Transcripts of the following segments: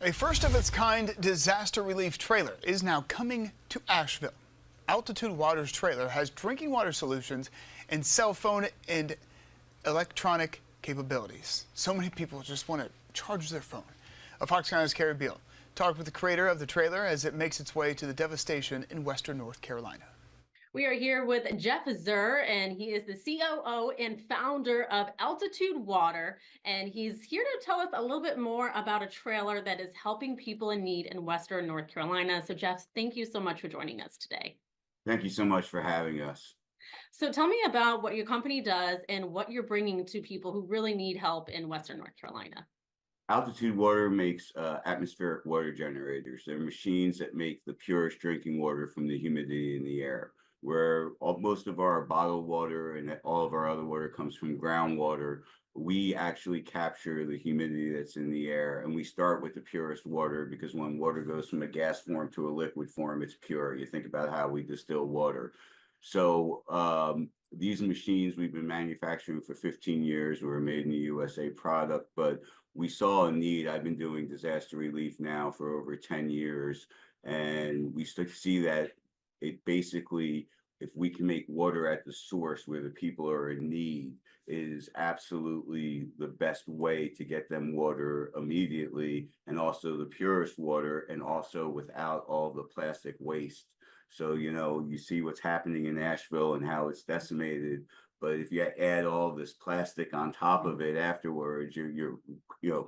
A first-of-its-kind disaster relief trailer is now coming to Asheville. Altitude Water's trailer has drinking water solutions and cell phone and electronic capabilities. So many people just want to charge their phone. Fox County's Carrie Beal talked with the creator of the trailer as it makes its way to the devastation in western North Carolina. We are here with Jeff Szur, and he is the COO and founder of Altitude Water. And he's here to tell us a little bit more about a trailer that is helping people in need in Western North Carolina. So, Jeff, thank you so much for joining us today. Thank you so much for having us. So, tell me about what your company does and what you're bringing to people who really need help in Western North Carolina. Altitude Water makes atmospheric water generators. They're machines that make the purest drinking water from the humidity in the air. Where most of our bottled water and all of our other water comes from groundwater, we actually capture the humidity that's in the air. And we start with the purest water because when water goes from a gas form to a liquid form, it's pure. You think about how we distill water. So these machines we've been manufacturing for 15 years. We're a made in the USA product, but we saw a need. I've been doing disaster relief now for over 10 years, and we see that it basically, if we can make water at the source where the people are in need, is absolutely the best way to get them water immediately, and also the purest water, and also without all the plastic waste. So, you see what's happening in Asheville and how it's decimated. But if you add all this plastic on top of it afterwards, you're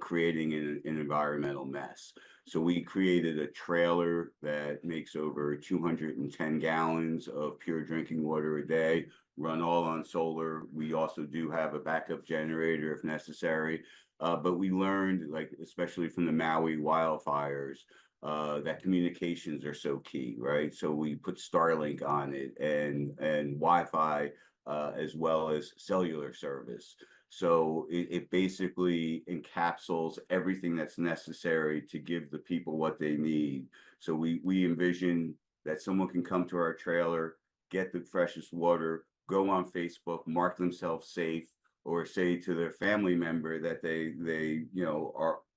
creating an environmental mess. So we created a trailer that makes over 210 gallons of pure drinking water a day, run all on solar. We also do have a backup generator if necessary. But we learned, like, especially from the Maui wildfires, that communications are so key, right? So we put Starlink on it and Wi-Fi, as well as cellular service. So it basically encapsulates everything that's necessary to give the people what they need. So we envision that someone can come to our trailer, get the freshest water, go on Facebook, mark themselves safe, or say to their family member that they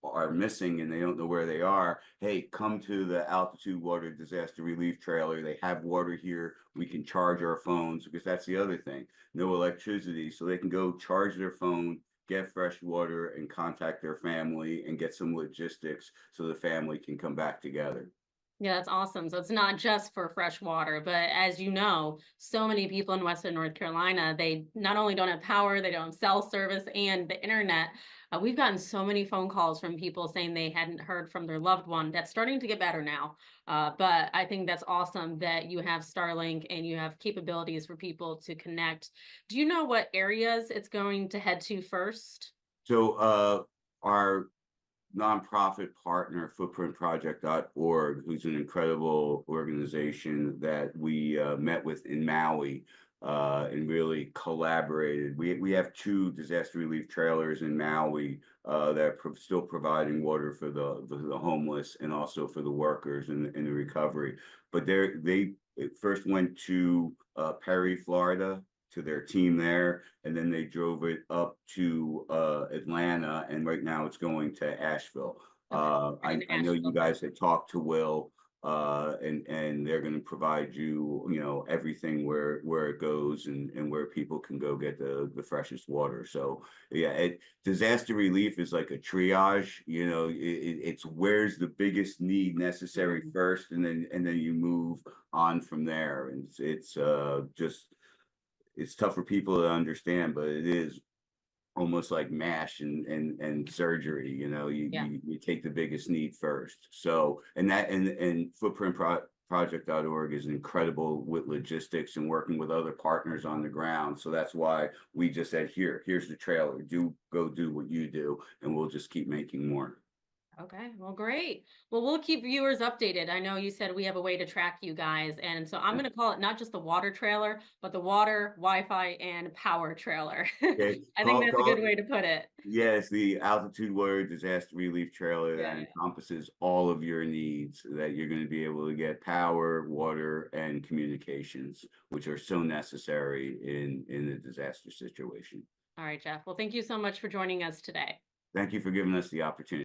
are missing and they don't know where they are. Hey, come to the Altitude Water Disaster Relief Trailer. They have water here. We can charge our phones, because that's the other thing. No electricity, so they can go charge their phone, get fresh water, and contact their family and get some logistics so the family can come back together. Yeah, that's awesome. So it's not just for fresh water, but as you know, so many people in Western North Carolina, they not only don't have power, they don't have cell service and the internet. We've gotten so many phone calls from people saying they hadn't heard from their loved one. That's starting to get better now. But I think that's awesome that you have Starlink and you have capabilities for people to connect. Do you know what areas it's going to head to first? So our nonprofit partner, footprintproject.org, who's an incredible organization that we met with in Maui, and really collaborated. We have two disaster relief trailers in Maui that are still providing water for the homeless and also for the workers in the recovery. But they first went to Perry, Florida, to their team there, and then they drove it up to Atlanta, and right now it's going to Asheville. Okay. I know you guys had talked to Will, and they're going to provide you, everything where it goes and where people can go get the freshest water. So yeah, disaster relief is like a triage. It's where's the biggest need necessary first, and then you move on from there. And it's just, it's tough for people to understand, but it is almost like MASH and surgery. Yeah. You take the biggest need first. So, and footprintproject.org is incredible with logistics and working with other partners on the ground. So that's why we just said, here's the trailer. Go do what you do, and we'll just keep making more. Okay, well, great. Well, we'll keep viewers updated. I know you said we have a way to track you guys. And so I'm going to call it not just the water trailer, but the water, Wi-Fi, and power trailer. Okay, I think that's a good way to put it. yes, the Altitude Water Disaster Relief Trailer that Yeah. encompasses all of your needs, that you're going to be able to get power, water, and communications, which are so necessary in a disaster situation. All right, Jeff. Well, thank you so much for joining us today. Thank you for giving us the opportunity.